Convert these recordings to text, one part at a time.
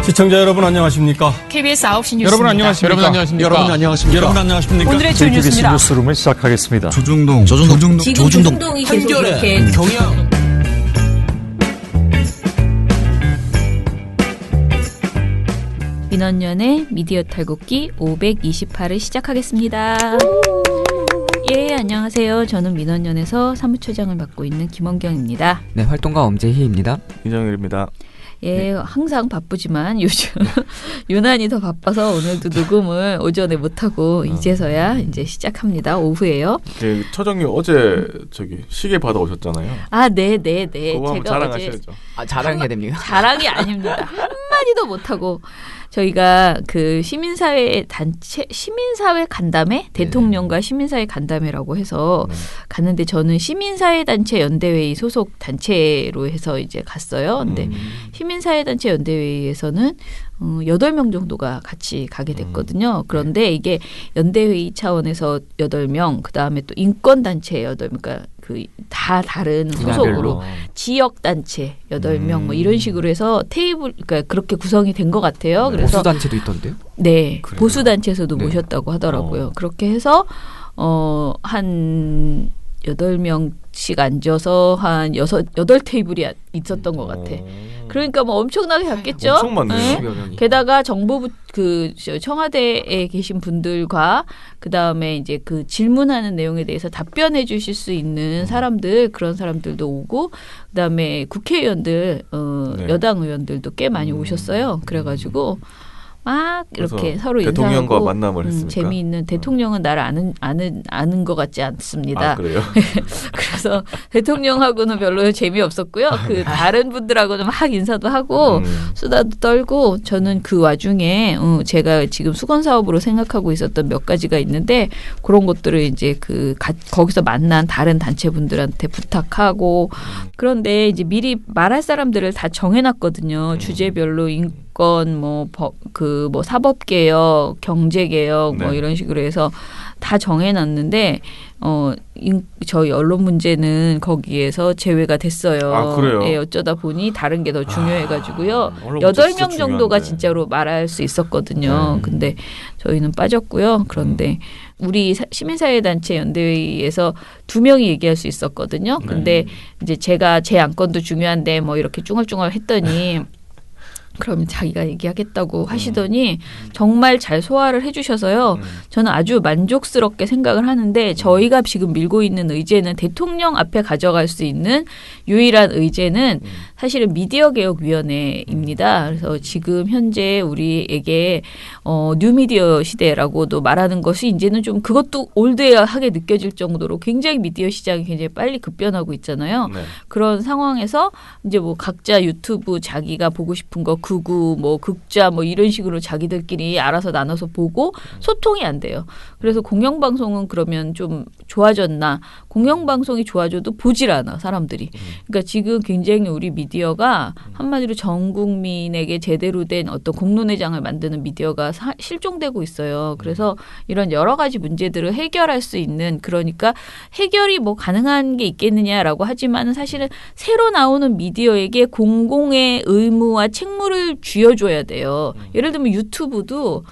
시청자 여러분 안녕하십니까? KBS 9시 뉴스 여러분 안녕하십니까? 여러분 안녕하십니까? 여러분 안녕하십니까? 여러분 안녕하십니까? 오늘의 주요 KBS 뉴스입니다. 뉴스룸을 시작하겠습니다. 조중동 지금 조중동이 계속 이렇게 경영 민원연의 미디어 탈곡기 528을 시작하겠습니다. 예, 안녕하세요. 저는 민원연에서 사무처장을 맡고 있는 김원경입니다. 네, 활동가 엄재희입니다. 이정일입니다. 예, 항상 바쁘지만 요즘 유난히 더 바빠서 오늘도 녹음을 오전에 못하고 이제서야 이제 시작합니다. 오후에요. 네, 처정님 어제 시계 받아오셨잖아요. 아, 네. 그거 한번 자랑하셔야죠. 아, 자랑해야 됩니까? 자랑이 아닙니다. 한마디도 못하고 저희가 그 시민사회 간담회 대통령과 시민사회 간담회라고 해서 갔는데 저는 시민사회 단체 연대회의 소속 단체로 해서 이제 갔어요. 근데 시민사회 단체 연대회의에서는 8명 정도가 같이 가게 됐거든요. 그런데 이게 연대회의 차원에서 8명, 그다음에 또 인권단체 8명, 그러니까 다 다른 소속으로 지역단체 8명 뭐 이런 식으로 해서 테이블, 그러니까 그렇게 구성이 된 것 같아요. 그래서 보수단체도 있던데요? 네. 그래요? 보수단체에서도 네. 모셨다고 하더라고요. 그렇게 해서 한 8명씩 앉아서 한 8테이블이 있었던 것 같아. 그러니까 뭐 엄청나게 갔겠죠. 엄청 많네요. 네. 게다가 정보부 청와대에 계신 분들과 그다음에 이제 그 질문하는 내용에 대해서 답변해 주실 수 있는 사람들, 그런 사람들도 오고, 그다음에 국회의원들 네. 여당 의원들도 꽤 많이 오셨어요. 그래가지고 막 이렇게 서로 대통령과 인사하고 만남을 했습니까? 재미있는. 대통령은 나를 아는 것 같지 않습니다. 아, 그래요? 그래서 대통령하고는 별로 재미없었고요. 그 다른 분들하고는 막 인사도 하고 수다도 떨고, 저는 그 와중에 제가 지금 수건 사업으로 생각하고 있었던 몇 가지가 있는데 그런 것들을 이제 거기서 만난 다른 단체분들한테 부탁하고, 그런데 이제 미리 말할 사람들을 다 정해놨거든요. 주제별로 인권, 뭐 사법개혁, 경제개혁, 뭐 네. 이런 식으로 해서 다 정해놨는데 저희 언론 문제는 거기에서 제외가 됐어요. 아, 그래요? 예, 어쩌다 보니 다른 게 더 중요해가지고요. 언론 문제 8명 진짜 정도가 중요한데. 진짜로 말할 수 있었거든요. 근데 저희는 빠졌고요. 그런데 우리 시민사회단체 연대회의에서 2명이 얘기할 수 있었거든요. 근데 이제 제가 제 안건도 중요한데 뭐 이렇게 쭝얼쭝얼 했더니 그럼 자기가 얘기하겠다고 하시더니 정말 잘 소화를 해주셔서요. 저는 아주 만족스럽게 생각을 하는데, 저희가 지금 밀고 있는 의제는, 대통령 앞에 가져갈 수 있는 유일한 의제는 사실은 미디어개혁위원회입니다. 그래서 지금 현재 우리에게 뉴미디어 시대라고도 말하는 것이 이제는 좀 그것도 올드하게 느껴질 정도로 굉장히 미디어 시장이 굉장히 빨리 급변하고 있잖아요. 네. 그런 상황에서 이제 뭐 각자 유튜브 자기가 보고 싶은 거 구구 뭐 극자 뭐 이런 식으로 자기들끼리 알아서 나눠서 보고 소통이 안 돼요. 그래서 공영방송은 그러면 좀 좋아졌나? 공영방송이 좋아져도 보질 않아, 사람들이. 그러니까 지금 굉장히 우리 미디어가 한마디로 전 국민에게 제대로 된 어떤 공론회장을 만드는 미디어가 실종되고 있어요. 그래서 이런 여러 가지 문제들을 해결할 수 있는, 그러니까 해결이 뭐 가능한 게 있겠느냐라고 하지만 사실은 새로 나오는 미디어에게 공공의 의무와 책무를 쥐어줘야 돼요. 예를 들면 유튜브도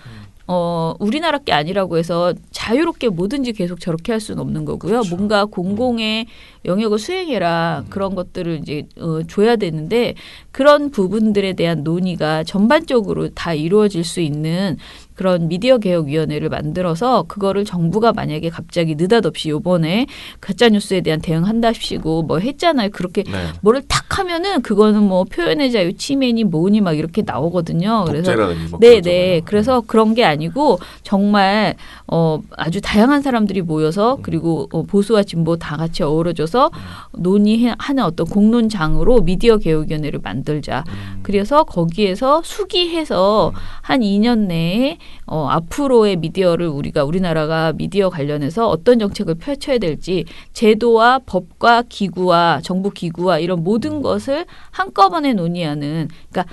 우리나라 게 아니라고 해서 자유롭게 뭐든지 계속 저렇게 할 수는 없는 거고요. 그렇죠. 뭔가 공공의 영역을 수행해라, 그런 것들을 이제 줘야 되는데, 그런 부분들에 대한 논의가 전반적으로 다 이루어질 수 있는 그런 미디어개혁위원회를 만들어서, 그거를 정부가 만약에 갑자기 느닷없이 요번에 가짜뉴스에 대한 대응한답시고 뭐 했잖아요. 그렇게 네. 뭐를 탁 하면은 그거는 뭐 표현의 자유 침해니 뭐니 막 이렇게 나오거든요. 그래서 독재라든지 뭐 네네. 그러잖아요. 그래서 그런 게 아니고 정말 아주 다양한 사람들이 모여서, 그리고 보수와 진보 다 같이 어우러져서 논의하는 어떤 공론장으로 미디어개혁위원회를 만들자. 그래서 거기에서 수기해서 한 2년 내에 앞으로의 미디어를 우리나라가 미디어 관련해서 어떤 정책을 펼쳐야 될지, 제도와 법과 기구와 정부 기구와 이런 모든 것을 한꺼번에 논의하는, 그러니까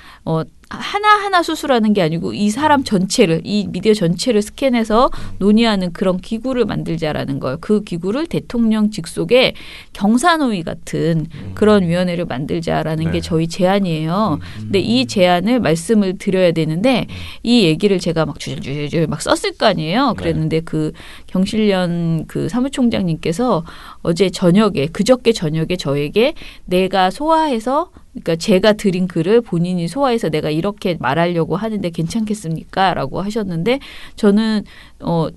하나하나 수술하는 게 아니고 이 사람 전체를 이 미디어 전체를 스캔해서 논의하는 그런 기구를 만들자라는 거예요. 그 기구를 대통령 직속의 경사노위 같은 그런 위원회를 만들자라는 네. 게 저희 제안이에요. 근데 이 제안을 말씀을 드려야 되는데 이 얘기를 제가 막 주저주저 막 썼을 거 아니에요. 그랬는데 그 경실련 그 사무총장님께서 어제 저녁에 그저께 저녁에 저에게 내가 소화해서 그러니까 제가 드린 글을 본인이 소화해서 내가 이렇게 말하려고 하는데 괜찮겠습니까? 라고 하셨는데 저는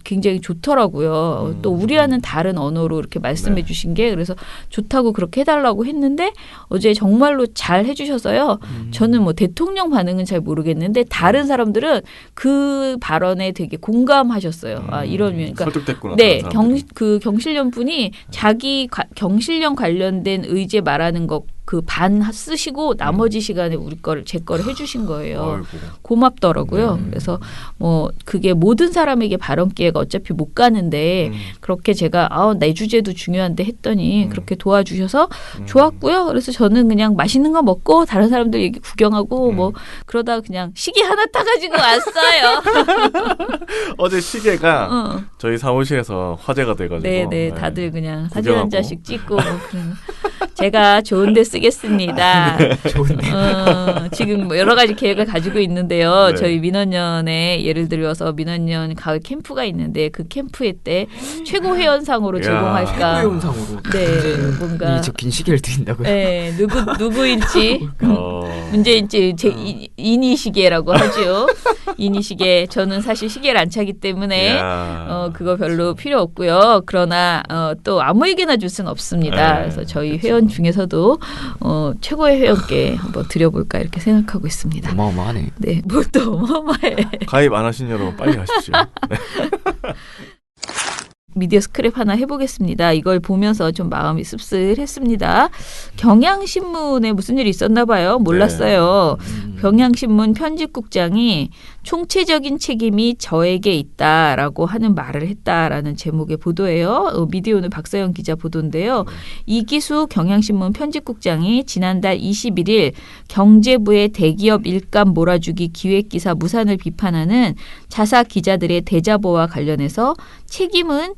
굉장히 좋더라고요. 또 우리와는 다른 언어로 이렇게 말씀해 네. 주신 게 그래서 좋다고 그렇게 해달라고 했는데 어제 정말로 잘 해주셔서요. 저는 뭐 대통령 반응은 잘 모르겠는데 다른 사람들은 그 발언에 되게 공감하셨어요. 아, 이런 그러니까 설득됐구나. 네, 다른 사람들이. 그 경실련 분이 자기 경실련 관련된 의제 말하는 거 그 반 쓰시고 나머지 시간에 우리 거를 제 거를 해주신 거예요. 아이고. 고맙더라고요. 그래서 뭐 그게 모든 사람에게 발언 기회가 어차피 못 가는데 그렇게 제가 내 주제도 중요한데 했더니 그렇게 도와주셔서 좋았고요. 그래서 저는 그냥 맛있는 거 먹고 다른 사람들 얘기 구경하고 뭐 그러다 그냥 시계 하나 타가지고 왔어요. 어제 시계가 어. 저희 사무실에서 화제가 돼가지고. 네네, 다들 그냥 사진 구경하고. 한 장씩 찍고 뭐 그런. 제가 좋은데 쓰겠습니다. 좋은데. 지금 뭐 여러 가지 계획을 가지고 있는데요. 네. 저희 민원년에 예를 들어서 민원년 가을 캠프가 있는데 그 캠프회 때 최고 회원상으로 이야. 제공할까. 회원상으로. 네, 뭔가. 이 적힌 시계를 드린다고요? 네, 누구일지. 문제인지 인이시계라고 하죠. 인이시계. 저는 사실 시계를 안 차기 때문에 이야. 그거 별로 필요 없고요. 그러나 또 아무에게나 줄 수는 없습니다. 네, 그래서 저희 회원 중에서도 최고의 회원께 한번 드려볼까 이렇게 생각하고 있습니다. 어마어마하네. 네, 뭘 또 어마어마해. 가입 안 하신 여러분 빨리 하십시오. 네. 미디어 스크랩 하나 해보겠습니다. 이걸 보면서 좀 마음이 씁쓸했습니다. 경향신문에 무슨 일이 있었나 봐요. 몰랐어요. 경향신문 편집국장이 총체적인 책임이 저에게 있다라고 하는 말을 했다라는 제목의 보도예요. 미디어오늘 박사영 기자 보도인데요. 이기수 경향신문 편집국장이 지난달 21일 경제부의 대기업 일감 몰아주기 기획기사 무산을 비판하는 자사 기자들의 대자보와 관련해서 책임은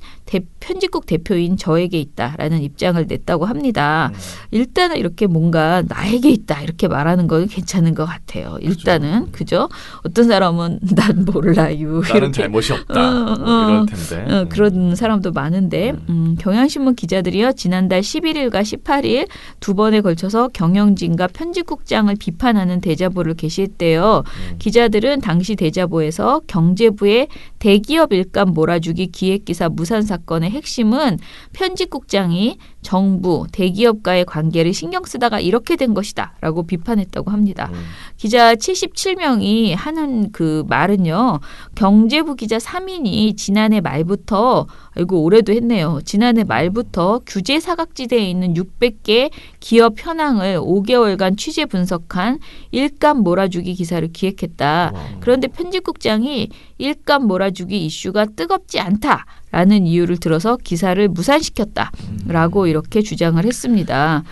편집국 대표인 저에게 있다라는 입장을 냈다고 합니다. 일단은 이렇게 뭔가 나에게 있다 이렇게 말하는 건 괜찮은 것 같아요. 일단은 그죠? 어떤 사람은 난 몰라요. 나는 이렇게. 잘못이 없다. 뭐 이럴 텐데. 그런 사람도 많은데 경향신문 기자들이요. 지난달 11일과 18일 두 번에 걸쳐서 경영진과 편집국장을 비판하는 대자보를 게시했대요. 기자들은 당시 대자보에서 경제부의 대기업 일감 몰아주기 기획기사 무산 사건의 핵심은 편집국장이 정부, 대기업과의 관계를 신경 쓰다가 이렇게 된 것이다 라고 비판했다고 합니다. 기자 77명이 하는 그 말은요. 경제부 기자 3인이 지난해 말부터 아이고 올해도 했네요. 지난해 말부터 규제 사각지대에 있는 600개 기업 현황을 5개월간 취재 분석한 일감 몰아주기 기사를 기획했다. 그런데 편집국장이 일감 몰아주기 이슈가 뜨겁지 않다라는 이유를 들어서 기사를 무산시켰다라고 이렇게 주장을 했습니다.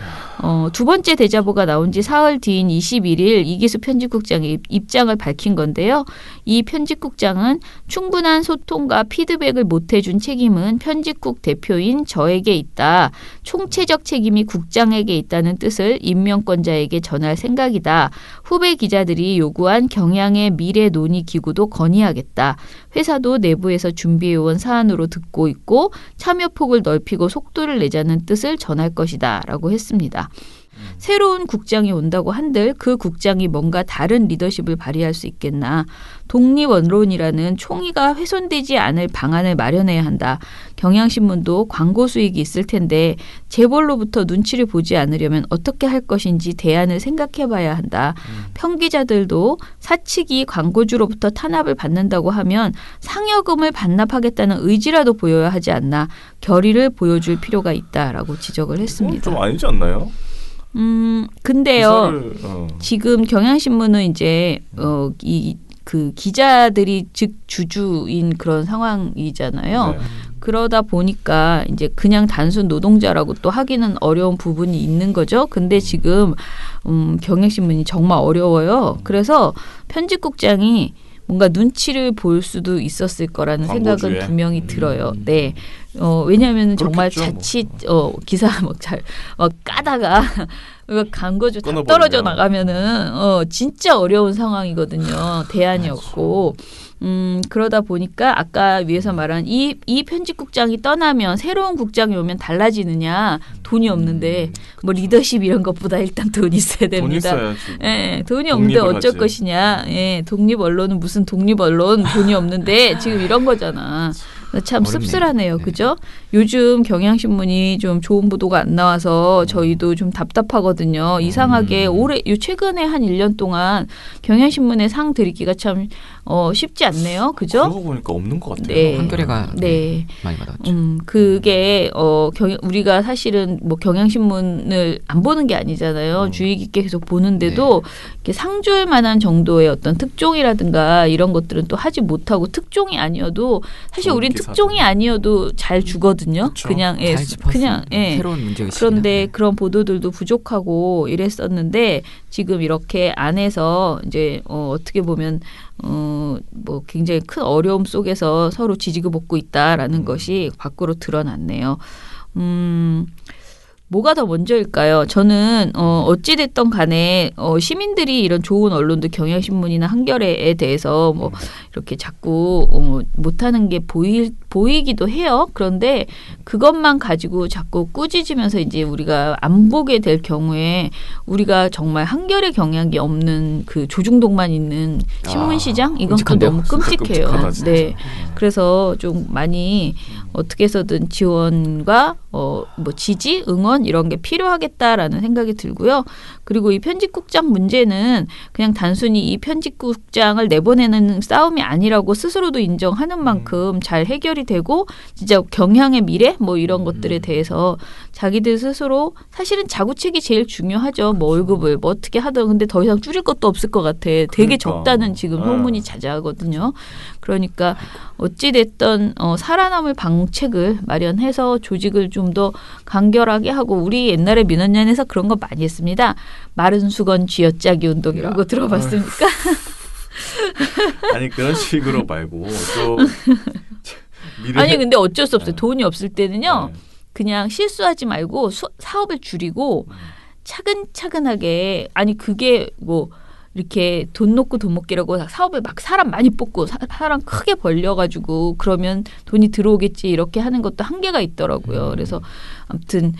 두 번째 대자보가 나온 지 사흘 뒤인 21일 이기수 편집국장이 입장을 밝힌 건데요. 이 편집국장은 충분한 소통과 피드백을 못해준 책임은 편집국 대표인 저에게 있다. 총체적 책임이 국장에게 있다는 뜻을 임명권자에게 전할 생각이다. 후배 기자들이 요구한 경향의 미래 논의 기구도 건의하겠다. 회사도 내부에서 준비해온 사안으로 듣고 있고 참여폭을 넓히고 속도를 내자는 뜻을 전할 것이다 라고 했습니다. 새로운 국장이 온다고 한들 그 국장이 뭔가 다른 리더십을 발휘할 수 있겠나. 독립언론이라는 총의가 훼손되지 않을 방안을 마련해야 한다. 경향신문도 광고 수익이 있을 텐데 재벌로부터 눈치를 보지 않으려면 어떻게 할 것인지 대안을 생각해봐야 한다. 평기자들도 사측이 광고주로부터 탄압을 받는다고 하면 상여금을 반납하겠다는 의지라도 보여야 하지 않나. 결의를 보여줄 필요가 있다라고 지적을 했습니다. 좀 아니지 않나요? 근데요. 기사를, 지금 경향신문은 이제 그 기자들이 즉 주주인 그런 상황이잖아요. 네. 그러다 보니까 이제 그냥 단순 노동자라고 또 하기는 어려운 부분이 있는 거죠. 근데 지금 경향신문이 정말 어려워요. 그래서 편집국장이 뭔가 눈치를 볼 수도 있었을 거라는 광고주에. 생각은 분명히 들어요. 네. 왜냐하면 정말 그렇겠죠, 자칫 기사 막 까다가 광고주 다 끊어버리면. 떨어져 나가면은 진짜 어려운 상황이거든요. 대안이 없고. 그러다 보니까 아까 위에서 말한 이 편집국장이 떠나면 새로운 국장이 오면 달라지느냐. 돈이 없는데 뭐 리더십 이런 것보다 일단 돈이 있어야 돈 됩니다. 있어야지. 예, 돈이 없는데 독립을 어쩔 하지. 것이냐. 예, 독립 언론은 무슨 독립 언론 돈이 없는데 지금 이런 거잖아. 참 어렵네요. 씁쓸하네요. 네. 그죠? 요즘 경향신문이 좀 좋은 보도가 안 나와서 저희도 좀 답답하거든요. 이상하게 최근에 한 1년 동안 경향신문에 상 드리기가 참 쉽지 않네요. 그죠? 그러고 보니까 없는 것 같아요. 네. 한겨레가 네. 많이 받았죠. 그게 우리가 사실은 뭐 경향신문을 안 보는 게 아니잖아요. 주의 깊게 계속 보는데도 이렇게 상줄 만한 정도의 어떤 특종이라든가 이런 것들은 또 하지 못하고 특종이 아니어도 사실 좋은 우린 기사들. 특종이 아니어도 잘 주거든요. 그쵸. 그냥 잘 짚었어요. 그냥 새로운 문제의식이나. 그런데 그런 보도들도 부족하고 이랬었는데 지금 이렇게 안에서 이제 어떻게 보면 뭐 굉장히 큰 어려움 속에서 서로 지지고 볶고 있다라는 것이 밖으로 드러났네요. 뭐가 더 먼저일까요? 저는 어찌됐든 간에 시민들이 이런 좋은 언론들 경향신문이나 한겨레에 대해서 뭐 이렇게 자꾸 못하는 게 보이기도 해요. 그런데 그것만 가지고 자꾸 꾸짖으면서 이제 우리가 안 보게 될 경우에 우리가 정말 한겨레 경향이 없는 그 조중동만 있는 신문시장 이건 또 끔찍한데요? 너무 진짜 끔찍해요. 끔찍하다, 진짜. 네. 그래서 좀 많이 어떻게 해서든 지원과 뭐 지지, 응원 이런 게 필요하겠다라는 생각이 들고요. 그리고 이 편집국장 문제는 그냥 단순히 이 편집국장을 내보내는 싸움이 아니라고 스스로도 인정하는 만큼 잘 해결이 되고 진짜 경향의 미래 뭐 이런 것들에 대해서 자기들 스스로 사실은 자구책이 제일 중요하죠. 뭐 월급을 뭐 어떻게 하든 근데 더 이상 줄일 것도 없을 것 같아. 되게 그러니까. 적다는 지금 소문이 자자하거든요. 그러니까 어찌됐든 살아남을 방책을 마련해서 조직을 좀 더 간결하게 하고 우리 옛날에 민원연에서 그런 거 많이 했습니다. 마른 수건 쥐어짜기 운동이라고 들어봤습니까? 아니 그런 식으로 말고 또 미래. 아니 근데 어쩔 수 없어요. 돈이 없을 때는요. 네. 그냥 실수하지 말고 사업을 줄이고 차근차근하게 아니 그게 뭐 이렇게 돈 놓고 돈 먹기라고 사업을 막 사람 많이 뽑고 사람 크게 벌려가지고 그러면 돈이 들어오겠지 이렇게 하는 것도 한계가 있더라고요. 그래서 아무튼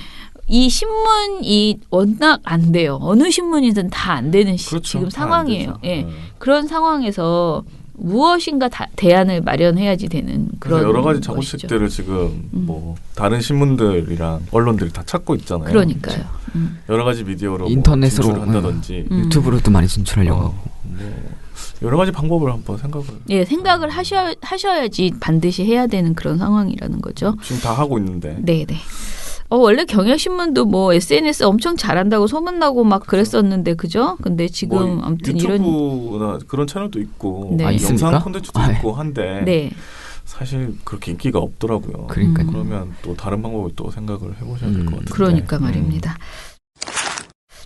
이 신문이 워낙 안 돼요. 어느 신문이든 다 안 되는 그렇죠. 지금 다안 상황이에요. 되죠. 예. 네. 그런 상황에서 무엇인가 대안을 마련해야지 되는 그런 그래서 여러 가지 것이죠. 자구책들을 지금 뭐 다른 신문들이랑 언론들이 다 찾고 있잖아요. 그러니까요. 여러 가지 미디어로 인터넷으로, 뭐 진출을 한다든지 유튜브로도 많이 진출하려고 하고. 뭐 여러 가지 방법을 한번 생각을 예, 생각을 하셔야지 반드시 해야 되는 그런 상황이라는 거죠. 지금 다 하고 있는데 네, 네. 원래 경향신문도 뭐 SNS 엄청 잘한다고 소문나고 막 그랬었는데 그죠? 근데 지금 뭐 아무튼 이런 유튜브나 그런 채널도 있고 네. 영상 있습니까? 콘텐츠도 아, 있고 한데 네. 사실 그렇게 인기가 없더라고요. 그러니까요. 그러면 또 다른 방법을 또 생각을 해보셔야 될 것 같은데. 그러니까 말입니다.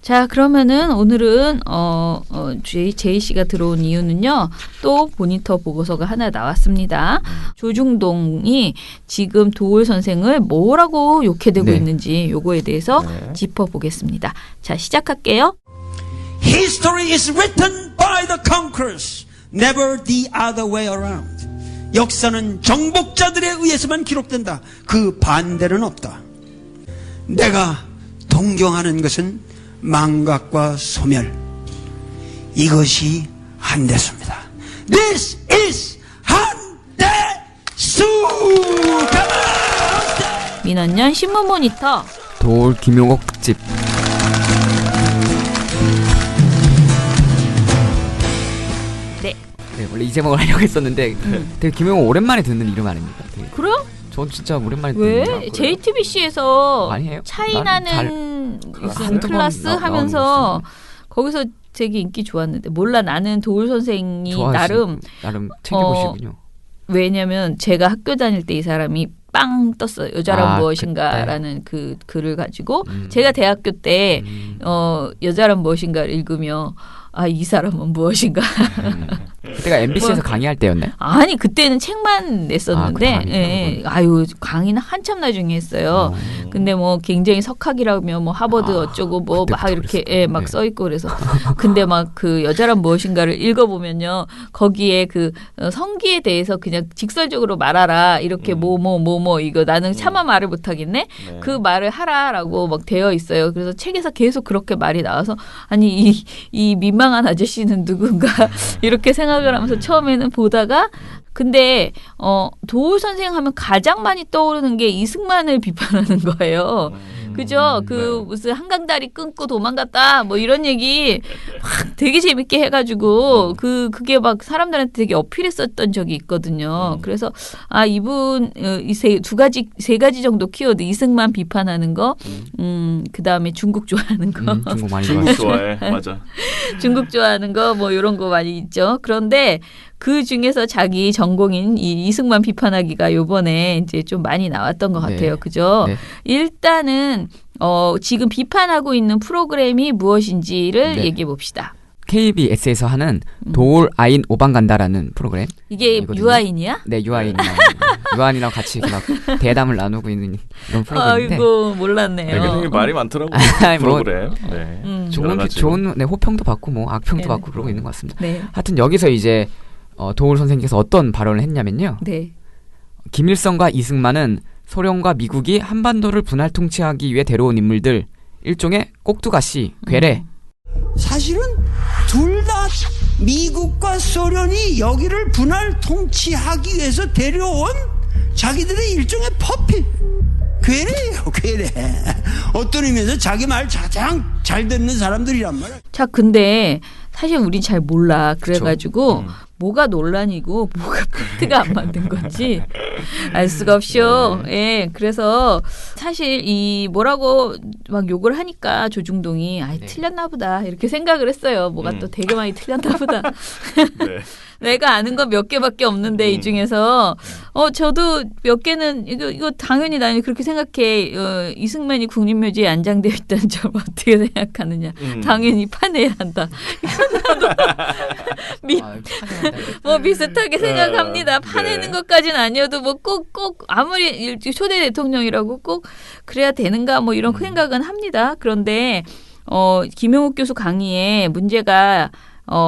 자, 그러면은 오늘은 제이 씨가 들어온 이유는요. 또 모니터 보고서가 하나 나왔습니다. 조중동이 지금 도올 선생을 뭐라고 욕해대고 네. 있는지 요거에 대해서 네. 짚어보겠습니다. 자, 시작할게요. History is written by the conquerors, never the other way around. 역사는 정복자들에 의해서만 기록된다. 그 반대는 없다. 내가 동경하는 것은 망각과 소멸. 이것이 한대수입니다. This is 한대수! 민원연 신문 모니터. 도올 김용옥 특집. 네. 네, 원래 이 제목을 하려고 했었는데 되게 김용옥 오랜만에 듣는 이름 아닙니까? 되게. 그래요? 전 진짜 오랜만에 왜? 듣는 JTBC에서 많이 해요? 차이나는 무슨 한두 번 클래스 하면서 거기서 되게 인기 좋았는데 몰라 나는 도울 선생이 나름 나름 챙겨보시군요. 왜냐면 제가 학교 다닐 때 이 사람이 빵 떴어요. 여자란 아, 무엇인가라는 그 글을 가지고 제가 대학교 때 여자란 무엇인가를 읽으며 아, 이 사람은 무엇인가. 그때가 MBC에서 강의할 때였네. 아니 그때는 책만 냈었는데 예, 아유 강의는 한참 나중에 했어요. 근데 뭐 굉장히 석학이라며 뭐 하버드 어쩌고 뭐 막 이렇게 예, 막 써 있고 그래서 근데 막 그 여자란 무엇인가를 읽어보면요 거기에 그 성기에 대해서 그냥 직설적으로 말하라 이렇게 뭐 이거 나는 차마 말을 못하겠네 그 말을 하라라고 막 되어 있어요. 그래서 책에서 계속 그렇게 말이 나와서 아니 이 민망한 아저씨는 누군가 이렇게 생각을 하면서 처음에는 보다가 근데 도울 선생 하면 가장 많이 떠오르는 게 이승만을 비판하는 거예요. 그죠? 그 무슨 한강다리 끊고 도망갔다 뭐 이런 얘기 막 되게 재밌게 해가지고 그게 막 사람들한테 되게 어필했었던 적이 있거든요. 그래서 아 이분 세 가지 정도 키워드 이승만 비판하는 거, 그 다음에 중국 좋아하는 거, 중국 많이 중국 좋아해. 좋아해. 맞아. 중국 좋아하는 거 뭐 이런 거 많이 있죠. 그런데 그 중에서 자기 전공인 이 이승만 비판하기가 요번에 이제 좀 많이 나왔던 것 같아요. 네. 그죠? 네. 일단은 지금 비판하고 있는 프로그램이 무엇인지를 네. 얘기해 봅시다. KBS에서 하는 도울 아인 오방 간다라는 프로그램. 이게 이거든요. 유아인이야? 네, 유아인이랑 같이 이렇게 막 대담을 나누고 있는 이런 프로그램인데. 아이고 몰랐네요. 되게 되게 말이 많더라고. 아니, 뭐, 프로그램. 네. 좋은 호평도 받고 뭐 악평도 네네. 받고 그러고 있는 것 같습니다. 네. 하여튼 여기서 이제 도울 선생님께서 어떤 발언을 했냐면요. 네. 김일성과 이승만은 소련과 미국이 한반도를 분할 통치하기 위해 데려온 인물들, 일종의 꼭두가시, 괴뢰. 사실은 둘 다 미국과 소련이 여기를 분할 통치하기 위해서 데려온 자기들의 일종의 퍼핏 괴뢰예요. 괴뢰. 어떤 의미에서 자기 말 가장 잘 듣는 사람들이란 말이야. 자, 근데 사실 우린 잘 몰라. 그래가지고 뭐가 논란이고 뭐가 팩트가 안 맞는 건지 알 수가 없죠. 예, 그래서 사실 이 뭐라고 막 욕을 하니까 조중동이 아이 틀렸나 보다 이렇게 생각을 했어요. 뭐가 또 되게 많이 틀렸나 보다. 네. 내가 아는 건 몇 개밖에 없는데 이 중에서 저도 몇 개는 이거 당연히 나는 그렇게 생각해. 이승만이 국립묘지에 안장되어 있다는 점 어떻게 생각하느냐. 당연히 파내야 한다. 뭐 비슷하게 생각합니다. 파내는 것까지는 아니어도 뭐 꼭 아무리 초대 대통령이라고 꼭 그래야 되는가 뭐 이런 생각은 합니다. 그런데 김용욱 교수 강의에 문제가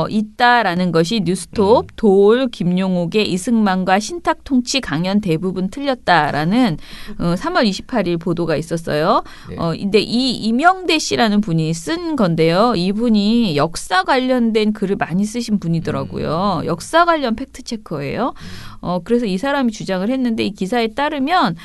있다라는 것이 뉴스톱 도올 김용옥의 이승만과 신탁 통치 강연 대부분 틀렸다라는 3월 28일 보도가 있었어요. 네. 근데 이 이명대 씨라는 분이 쓴 건데요. 이분이 역사 관련된 글을 많이 쓰신 분이더라고요. 역사 관련 팩트 체커예요. 그래서 이 사람이 주장을 했는데 이 기사에 따르면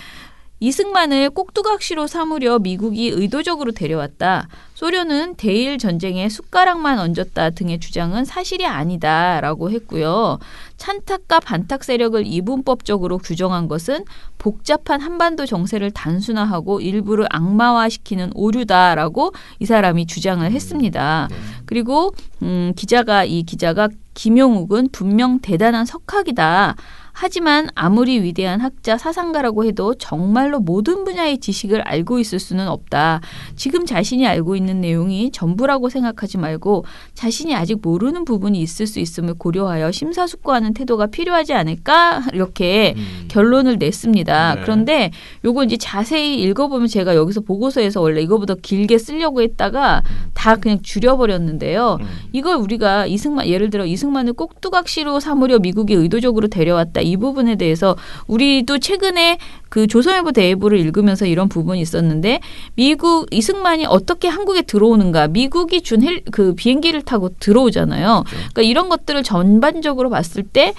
이승만을 꼭두각시로 삼으려 미국이 의도적으로 데려왔다. 소련은 대일 전쟁에 숟가락만 얹었다 등의 주장은 사실이 아니다라고 했고요. 찬탁과 반탁 세력을 이분법적으로 규정한 것은 복잡한 한반도 정세를 단순화하고 일부를 악마화시키는 오류다라고 이 사람이 주장을 했습니다. 그리고 이 기자가 김용욱은 분명 대단한 석학이다. 하지만 아무리 위대한 학자 사상가라고 해도 정말로 모든 분야의 지식을 알고 있을 수는 없다. 지금 자신이 알고 있는 내용이 전부라고 생각하지 말고 자신이 아직 모르는 부분이 있을 수 있음을 고려하여 심사숙고하는 태도가 필요하지 않을까? 이렇게 결론을 냈습니다. 네. 그런데 요거 이제 자세히 읽어보면 제가 여기서 보고서에서 원래 이거보다 길게 쓰려고 했다가 다 그냥 줄여버렸는데요. 이걸 우리가 예를 들어 이승만을 꼭두각시로 삼으려 미국이 의도적으로 데려왔다. 이 부분에 대해서 우리도 최근에 그 조선일보 대일보를 읽으면서 이런 부분이 있었는데 이승만이 어떻게 한국에 들어오는가 미국이 준 그 비행기를 타고 들어오잖아요. 그러니까 이런 것들을 전반적으로 봤을 때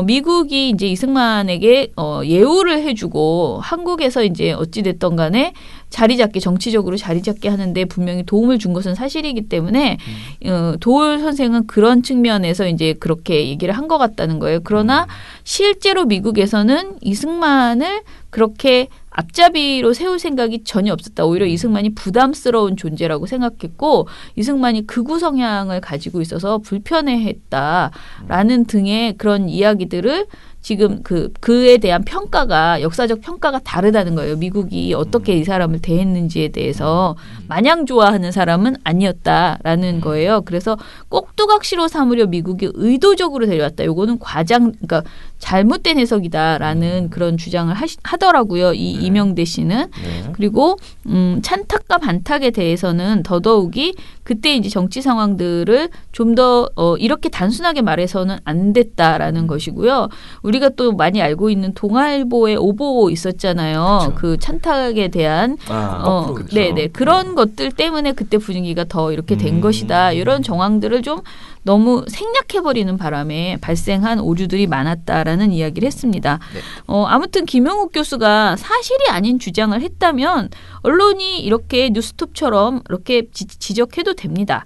미국이 이제 이승만에게 예우를 해주고 한국에서 이제 어찌됐던 간에 정치적으로 자리 잡게 하는데 분명히 도움을 준 것은 사실이기 때문에 도울 선생은 그런 측면에서 이제 그렇게 얘기를 한 것 같다는 거예요. 그러나 실제로 미국에서는 이승만을 그렇게 앞잡이로 세울 생각이 전혀 없었다. 오히려 이승만이 부담스러운 존재라고 생각했고 이승만이 극우 성향을 가지고 있어서 불편해했다라는 등의 그런 이야기들을 지금 그에 대한 평가가 역사적 평가가 다르다는 거예요. 미국이 어떻게 이 사람을 대했는지에 대해서 마냥 좋아하는 사람은 아니었다라는 거예요. 그래서 꼭두각시로 삼으려 미국이 의도적으로 데려왔다. 요거는 그러니까 잘못된 해석이다라는 그런 주장을 하더라고요. 이 이명대 씨는. 그리고 찬탁과 반탁에 대해서는 더더욱이 그때 이제 정치 상황들을 좀 더 이렇게 단순하게 말해서는 안 됐다라는 것이고요. 우리가 또 많이 알고 있는 동아일보의 오보 있었잖아요. 그쵸. 그 찬탁에 대한 그렇죠. 네네 그런 것들 때문에 그때 분위기가 더 이렇게 된 것이다. 이런 정황들을 좀 너무 생략해버리는 바람에 발생한 오류들이 많았다라는 이야기를 했습니다. 네. 아무튼 김영욱 교수가 사실이 아닌 주장을 했다면 언론이 이렇게 뉴스톱처럼 이렇게 지적해도 됩니다.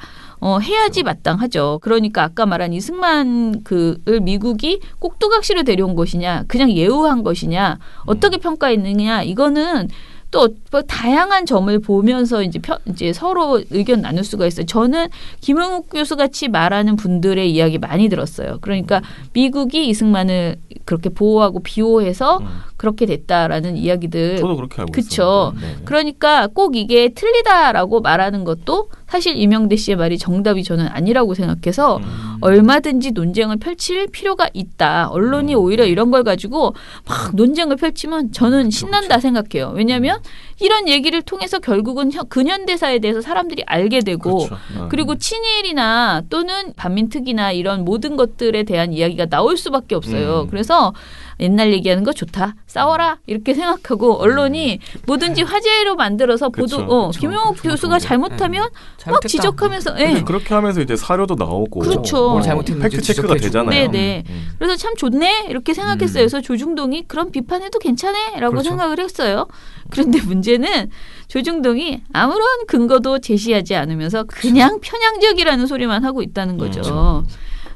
해야지 마땅하죠. 그러니까 아까 말한 이승만 을 미국이 꼭두각시로 데려온 것이냐, 그냥 예우한 것이냐, 어떻게 평가했느냐, 이거는 또 다양한 점을 보면서 이제 서로 의견 나눌 수가 있어요. 저는 김영욱 교수 같이 말하는 분들의 이야기 많이 들었어요. 그러니까 미국이 이승만을 그렇게 보호하고 비호해서 그렇게 됐다라는 이야기들. 저도 그렇게 알고 그쵸. 있습니다. 네. 그러니까 꼭 이게 틀리다라고 말하는 것도 사실 이명대 씨의 말이 정답이 저는 아니라고 생각해서 얼마든지 논쟁을 펼칠 필요가 있다. 언론이 오히려 이런 걸 가지고 막 논쟁을 펼치면 저는 신난다 생각해요. 왜냐하면 이런 얘기를 통해서 결국은 근현대사에 대해서 사람들이 알게 되고 그렇죠. 그리고 친일이나 또는 반민특위나 이런 모든 것들에 대한 이야기가 나올 수밖에 없어요. 그래서 옛날 얘기하는 거 좋다. 싸워라. 이렇게 생각하고 언론이 뭐든지 화제로 만들어서 그쵸. 김영욱 교수가 잘못하면 막 잘못했다. 지적하면서 근데 그렇게 하면서 이제 사료도 나오고 그렇죠. 뭘 잘못했는지 팩트 체크가 지적해주고. 되잖아요. 네네. 그래서 참 좋네 이렇게 생각했어요. 그래서 조중동이 그런 비판해도 괜찮아라고 그렇죠. 생각을 했어요. 그런데 문제는 조중동이 아무런 근거도 제시하지 않으면서 그냥 편향적이라는 소리만 하고 있다는 거죠.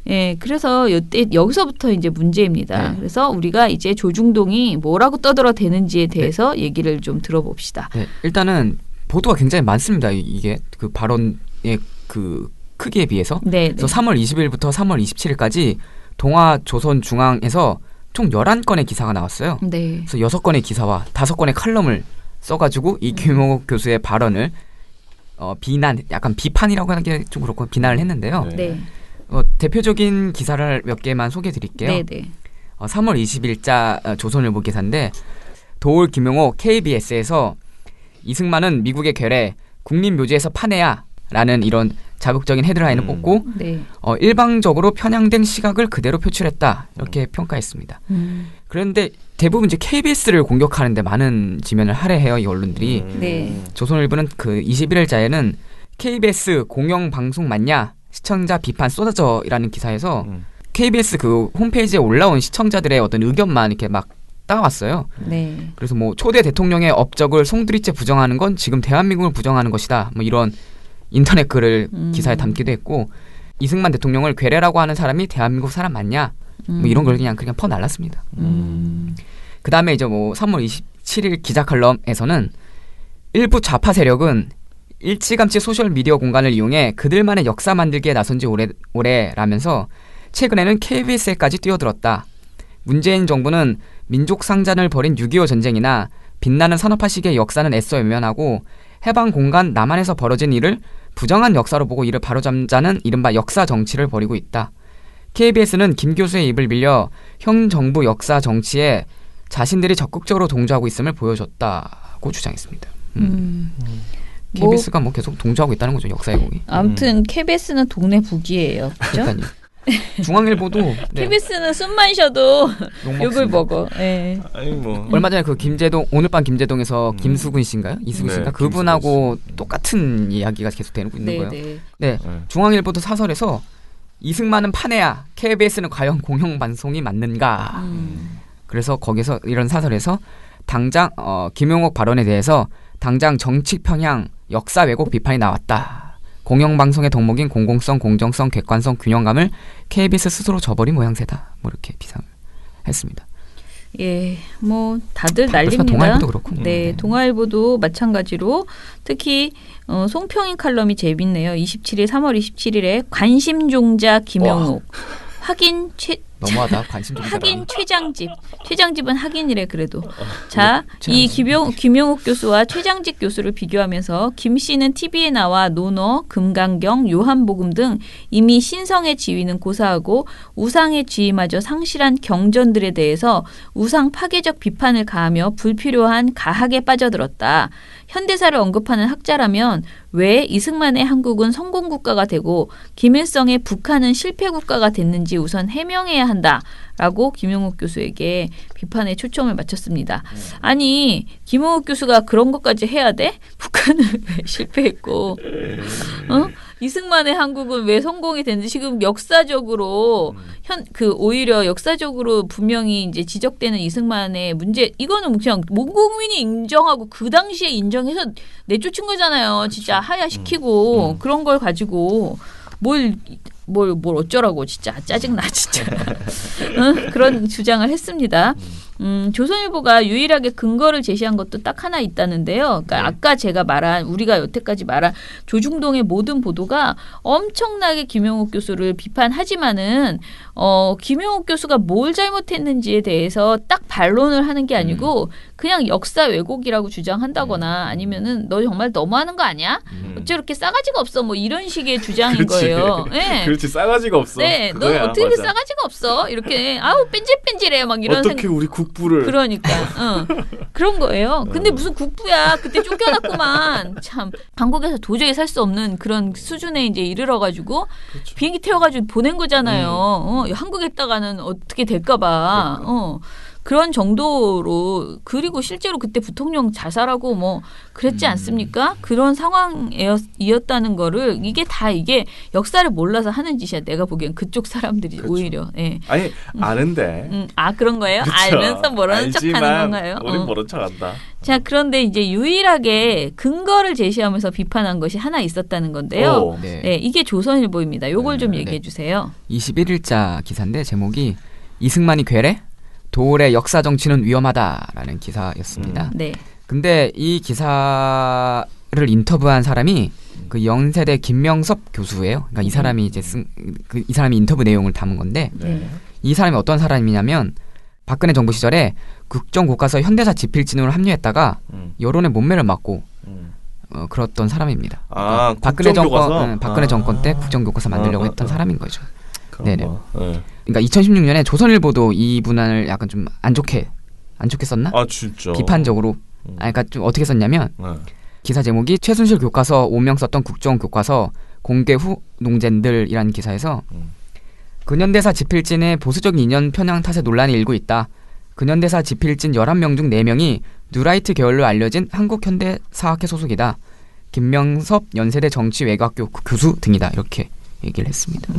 예, 그래서 여기서부터 이제 문제입니다. 네. 그래서 우리가 이제 조중동이 뭐라고 떠들어대는지에 대해서 얘기를 좀 들어봅시다. 네, 일단은 보도가 굉장히 많습니다. 이게 그 발언의 그 크기에 비해서. 네. 그래서 3월 20일부터 3월 27일까지 동아조선중앙에서 총 11건의 기사가 나왔어요. 네. 그래서 6건의 기사와 5건의 칼럼을 써가지고 이 김영욱 교수의 발언을 약간 비판이라고 하는 게 좀 그렇고 비난을 했는데요. 네. 대표적인 기사를 몇 개만 소개해드릴게요. 네. 네. 3월 20일자 조선일보 기사인데 도올 김용호 KBS에서 이승만은 미국의 괴뢰 국립묘지에서 파내야 라는 이런 자극적인 헤드라인을 뽑고 네. 일방적으로 편향된 시각을 그대로 표출했다 이렇게 평가했습니다. 그런데 대부분 이제 KBS를 공격하는데 많은 지면을 할애해요 이 언론들이. 네. 조선일보는 그 21일자에는 KBS 공영방송 맞냐 시청자 비판 쏟아져이라는 기사에서 KBS 그 홈페이지에 올라온 시청자들의 어떤 의견만 이렇게 막 따왔어요. 네. 그래서 뭐 초대 대통령의 업적을 송두리째 부정하는 건 지금 대한민국을 부정하는 것이다. 뭐 이런 인터넷 글을 기사에 담기도 했고 이승만 대통령을 괴뢰라고 하는 사람이 대한민국 사람 맞냐? 뭐 이런 걸 그냥 퍼날랐습니다. 그 다음에 이제 뭐 3월 27일 기자 칼럼에서는 일부 좌파 세력은 일찌감치 소셜미디어 공간을 이용해 그들만의 역사 만들기에 나선 지 오래라면서 최근에는 KBS에까지 뛰어들었다. 문재인 정부는 민족 상잔을 벌인 6.25 전쟁이나 빛나는 산업화 시기의 역사는 애써 외면하고 해방 공간 남한에서 벌어진 일을 부정한 역사로 보고 이를 바로잡자는 이른바 역사 정치를 벌이고 있다. KBS는 김 교수의 입을 빌려 현 정부 역사 정치에 자신들이 적극적으로 동조하고 있음을 보여줬다고 주장했습니다. KBS가 뭐 계속 동조하고 있다는 거죠. 역사 왜곡이. 아무튼 KBS는 동네 북이에요. 그죠? 그러니까요. 중앙일보도 네. KBS는 숨만 쉬어도 욕을 먹어. 네. 아니 뭐 얼마 전에 그 김제동 오늘 밤 김제동에서 김수근 씨인가요? 이수근 네, 씨인가? 그분하고 똑같은 이야기가 계속 되고 있는 네, 거예요. 네. 네. 중앙일보도 사설에서 이승만은 파내야 KBS는 과연 공영방송이 맞는가? 그래서 거기서 이런 사설에서 당장 김용옥 발언에 대해서 당장 정치 편향, 역사 왜곡 비판이 나왔다. 공영방송의 덕목인 공공성, 공정성, 객관성, 균형감을 KBS 스스로 저버린 모양새다. 뭐 이렇게 비상을 했습니다. 예, 뭐 다들 난립니다. 동아일보도 그렇고. 네, 동아일보도 마찬가지로 특히 송평인 칼럼이 재밌네요. 3월 27일에 관심종자 김영욱 확인 너무하다. 관심 좀 확인 최장집은 확인이래 그래도. 자, 이 김용욱 교수와 최장집 교수를 비교하면서 김 씨는 TV에 나와 논어, 금강경, 요한복음 등 이미 신성의 지위는 고사하고 우상의 지위마저 상실한 경전들에 대해서 우상 파괴적 비판을 가하며 불필요한 가학에 빠져들었다. 현대사를 언급하는 학자라면 왜 이승만의 한국은 성공국가가 되고 김일성의 북한은 실패국가가 됐는지 우선 해명해야 한다라고 김용욱 교수에게 비판에 초점을 맞췄습니다. 아니 김용욱 교수가 그런 것까지 해야 돼? 북한은 왜 실패했고 이승만의 한국은 왜 성공이 됐는지 지금 역사적으로 오히려 역사적으로 분명히 이제 지적되는 이승만의 문제 이거는 그냥 온 국민이 인정하고 그 당시에 인정해서 내쫓은 거잖아요. 진짜 하야시키고 그런 걸 가지고 뭘 어쩌라고 진짜 짜증나 진짜 그런 주장을 했습니다. 조선일보가 유일하게 근거를 제시한 것도 딱 하나 있다는데요. 그러니까 아까 제가 말한 우리가 여태까지 말한 조중동의 모든 보도가 엄청나게 김용욱 교수를 비판하지만은 김용욱 교수가 뭘 잘못했는지에 대해서 딱 반론을 하는 게 아니고 그냥 역사 왜곡이라고 주장한다거나 아니면은 너 정말 너무하는 거 아니야? 어째 이렇게 싸가지가 없어? 뭐 이런 식의 주장인 거예요. 네. 그렇지 싸가지가 없어. 네, 너 그거야, 어떻게 이렇게 맞아. 싸가지가 없어? 이렇게 아우 뺀질뺀질해 막 이런 어떻게 우리 국부를 그러니까 그런 거예요. 근데 무슨 국부야? 그때 쫓겨났구만. 참 한국에서 도저히 살 수 없는 그런 수준에 이제 이르러가지고 그렇죠. 비행기 태워가지고 보낸 거잖아요. 한국에다가는 어떻게 될까봐. 그런 정도로 그리고 실제로 그때 부통령 자살하고 뭐 그랬지 않습니까? 그런 상황이었다는 거를 이게 역사를 몰라서 하는 짓이야. 내가 보기엔 그쪽 사람들이 그렇죠. 오히려. 예. 아니 아는데. 그런 거예요? 그쵸. 알면서 모르는 척하는 알지만 건가요? 우린 모른 척한다. 자, 그런데 이제 유일하게 근거를 제시하면서 비판한 것이 하나 있었다는 건데요. 오. 네, 이게 조선일보입니다. 요걸 좀 얘기해 주세요. 21일자 기사인데 제목이 이승만이 괴뢰? 도올의 역사 정치는 위험하다라는 기사였습니다. 네. 근데 이 기사를 인터뷰한 사람이 그 연세대 김명섭 교수예요. 그러니까 이 사람이 이제 이 사람이 인터뷰 내용을 담은 건데 네. 이 사람이 어떤 사람이냐면 박근혜 정부 시절에 국정교과서 현대사 지필진으로 합류했다가 여론의 못매를 맞고 그랬던 사람입니다. 아, 박근혜 국정교과서? 박근혜 정권 때 국정교과서 만들려고 했던 사람인 거죠. 네네. 네. 그러니까 2016년에 조선일보도 이 문안을 약간 좀 안 좋게 썼나? 아 진짜. 비판적으로. 그러니까 좀 어떻게 썼냐면 네. 기사 제목이 최순실 교과서 5명 썼던 국정교과서 공개 후 농젠들이라는 기사에서 근현대사 지필진의 보수적 이념 편향 탓에 논란이 일고 있다. 근현대사 지필진 11명 중 4명이 뉴라이트 계열로 알려진 한국현대사학회 소속이다. 김명섭 연세대 정치외교학교 교수 등이다. 이렇게 얘기를 했습니다.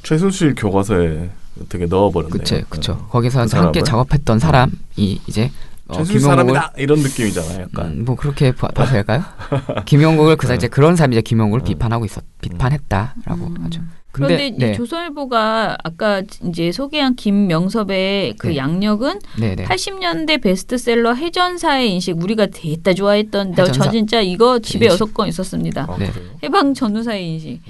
최순실 교과서에 어떻게 넣어버렸네요. 그렇죠. 거기서 그 함께 사람을? 작업했던 사람이 이제 최순실 사람이다 이런 느낌이잖아요. 약간. 뭐 그렇게 봐도 될까요? 김용국을 이제 그런 사람이 이제 김용국을 비판했다라고 하죠. 그런데 이 조선일보가 아까 이제 소개한 김명섭의 그 양력은 80년대 베스트셀러 해전사의 인식 우리가 대따 좋아했던 저 진짜 이거 집에 6권 있었습니다. 해방 전후사의 인식.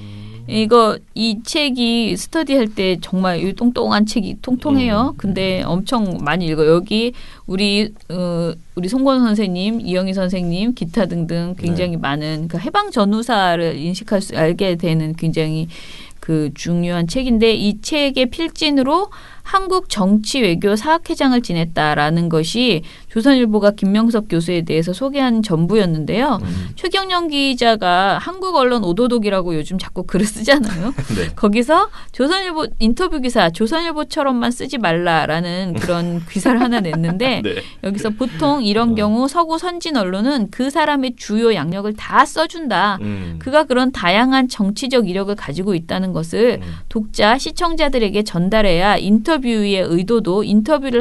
이 책이 스터디할 때 정말 이 똥똥한 책이 통통해요. 근데 엄청 많이 읽어요. 여기 우리 송권 선생님, 이영희 선생님, 기타 등등 굉장히 많은 그 해방 전후사를 알게 되는 굉장히 그 중요한 책인데 이 책의 필진으로 한국 정치 외교 사학회장을 지냈다라는 것이 조선일보가 김명섭 교수에 대해서 소개한 전부였는데요. 최경영 기자가 한국 언론 오도독이라고 요즘 자꾸 글을 쓰잖아요. 네. 거기서 조선일보 인터뷰 기사 조선일보처럼만 쓰지 말라라는 그런 기사를 하나 냈는데 네. 여기서 보통 이런 경우 서구 선진 언론은 그 사람의 주요 양력을 다 써준다. 그가 그런 다양한 정치적 이력을 가지고 있다는 것을 독자, 시청자들에게 전달해야 인터뷰를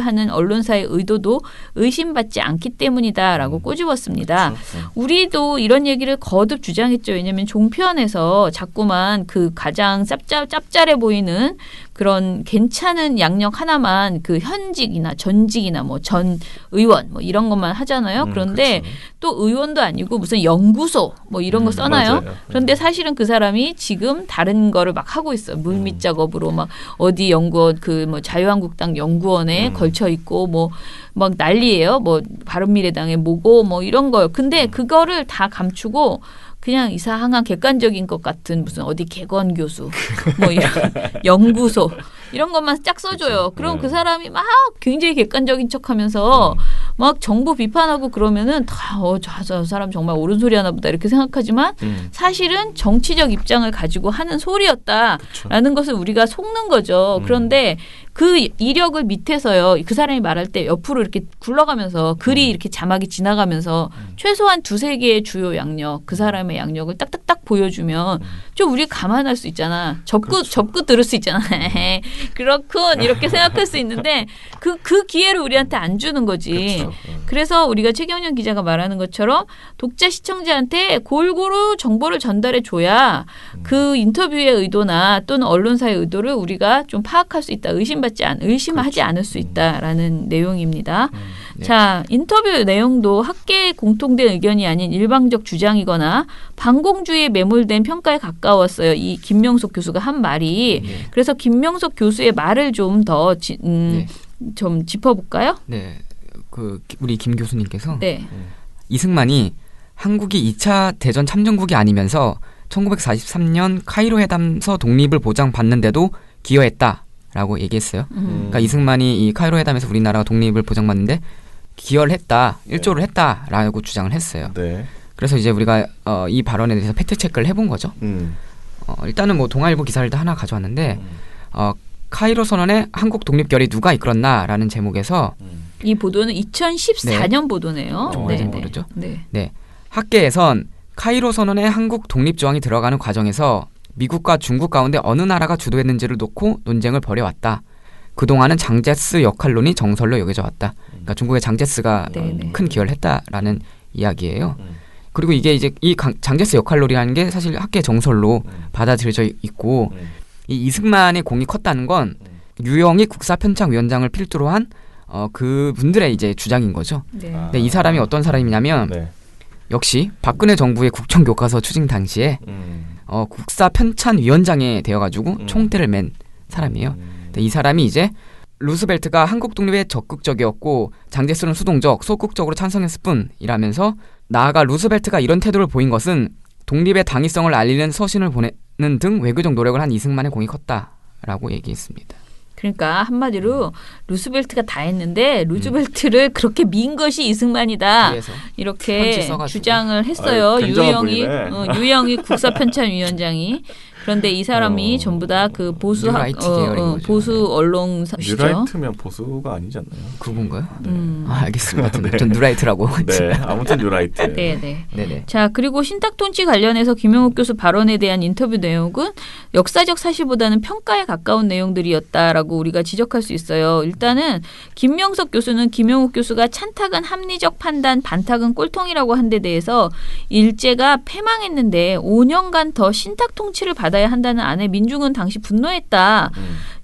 하는 언론사의 의도도 의심받지 않기 때문이다라고 꼬집었습니다. 그렇죠. 우리도 이런 얘기를 거듭 주장했죠. 왜냐하면 종편에서 자꾸만 그 가장 짭짤해 보이는 그런 괜찮은 양력 하나만 그 현직이나 전직이나 뭐 전 의원 뭐 이런 것만 하잖아요. 그런데 그렇죠. 또 의원도 아니고 무슨 연구소 뭐 이런 거 써놔요. 맞아요. 그런데 사실은 그 사람이 지금 다른 거를 막 하고 있어요. 물밑 작업으로 막 어디 연구원 그 뭐 자유한국당 연구원에 걸쳐 있고 뭐 막 난리예요. 뭐 바른미래당에 뭐고 뭐 이런 거요. 근데 그거를 다 감추고 그냥 이상한 객관적인 것 같은 무슨 어디 개건 교수 뭐 이런 연구소 이런 것만 쫙 써줘요. 그럼 그 사람이 막 굉장히 객관적인 척하면서 막 정부 비판하고 그러면은 저 사람 정말 옳은 소리 하나 보다 이렇게 생각하지만 사실은 정치적 입장을 가지고 하는 소리였다라는 것을 우리가 속는 거죠. 그런데 그 이력을 밑에서요. 그 사람이 말할 때 옆으로 이렇게 굴러가면서 글이 이렇게 자막이 지나가면서 최소한 2-3개의 주요 양력, 그 사람의 양력을 딱딱딱 보여주면 좀 우리가 감안할 수 있잖아. 접고 들을 수 있잖아. 그렇군. 이렇게 생각할 수 있는데 그 기회를 우리한테 안 주는 거지. 그래서 우리가 최경영 기자가 말하는 것처럼 독자 시청자한테 골고루 정보를 전달해 줘야 그 인터뷰의 의도나 또는 언론사의 의도를 우리가 좀 파악할 수 있다. 의심하지 않을 수 있다라는 내용입니다. 네. 자, 인터뷰 내용도 학계의 공통된 의견이 아닌 일방적 주장이거나 반공주의에 매몰된 평가에 가까웠어요. 이 김명석 교수가 한 말이. 그래서 김명석 교수의 말을 좀 더 좀 짚어볼까요? 네. 우리 김 교수님께서 네. 이승만이 한국이 2차 대전 참전국이 아니면서 1943년 카이로 회담서 독립을 보장받는데도 기여했다라고 얘기했어요. 그러니까 이승만이 이 카이로 회담에서 우리나라가 독립을 보장받는데 기여를 했다, 일조를 했다라고 주장을 했어요. 네. 그래서 이제 우리가 이 발언에 대해서 팩트 체크를 해본 거죠. 일단은 뭐 동아일보 기사를 하나 가져왔는데 카이로 선언에 한국 독립결의 누가 이끌었나라는 제목에서 이 보도는 2014년 보도네요. 좀 오래된 거죠. 네. 학계에선 카이로 선언에 한국 독립 조항이 들어가는 과정에서 미국과 중국 가운데 어느 나라가 주도했는지를 놓고 논쟁을 벌여왔다. 그동안은 장제스 역할론이 정설로 여겨져 왔다. 그러니까 중국의 장제스가 큰 기여를 했다라는 이야기예요. 그리고 이게 이제 이 장제스 역할론이라는 게 사실 학계 정설로 받아들여져 있고 이 이승만의 공이 컸다는 건 유영익 국사편찬위원장을 필두로 한 그분들의 이제 주장인 거죠. 네. 근데 이 사람이 어떤 사람이냐면 역시 박근혜 정부의 국정교과서 추진 당시에 국사편찬위원장에 되어가지고 총대를 맨 사람이에요. 근데 이 사람이 이제 루스벨트가 한국 독립에 적극적이었고 장제스는 수동적, 소극적으로 찬성했을 뿐이라면서 나아가 루스벨트가 이런 태도를 보인 것은 독립의 당위성을 알리는 서신을 보내는 등 외교적 노력을 한 이승만의 공이 컸다라고 얘기했습니다. 그러니까 한마디로 루스벨트가 다 했는데 루스벨트를 그렇게 민 것이 이승만이다. 그래서 이렇게 주장을 했어요. 유영익 국사편찬위원장이. 그런데 이 사람이 전부 다 그 보수 보수 언론사죠. 뉴라이트면 보수가 아니지 않나요? 그건가요? 알겠습니다. 전 뉴라이트라고. 네, 아무튼 뉴라이트. 네네. 자, 그리고 신탁통치 관련해서 김영욱 교수 발언에 대한 인터뷰 내용은 역사적 사실보다는 평가에 가까운 내용들이었다라고 우리가 지적할 수 있어요. 일단은 김명석 교수는 김영욱 교수가 찬탁은 합리적 판단, 반탁은 꼴통이라고 한 데 대해서 일제가 패망했는데 5년간 더 신탁통치를 받아야 한다는 안에 민중은 당시 분노했다.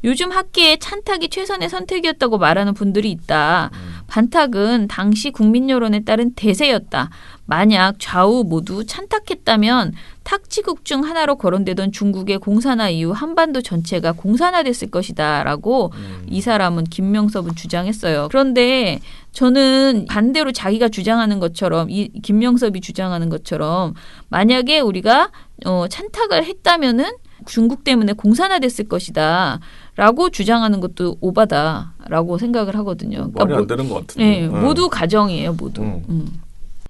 요즘 학계에 찬탁이 최선의 선택이었다고 말하는 분들이 있다. 반탁은 당시 국민 여론에 따른 대세였다. 만약 좌우 모두 찬탁했다면 탁지국 중 하나로 거론되던 중국의 공산화 이후 한반도 전체가 공산화됐을 것이다 라고 이 사람은 김명섭은 주장했어요. 그런데 저는 반대로 자기가 주장하는 것처럼 이 김명섭이 주장하는 것처럼 만약에 우리가 찬탁을 했다면은 중국 때문에 공산화됐을 것이다 라고 주장하는 것도 오바다라고 생각을 하거든요. 말이 안 되는 것 같은데. 네, 모두 가정이에요. 모두.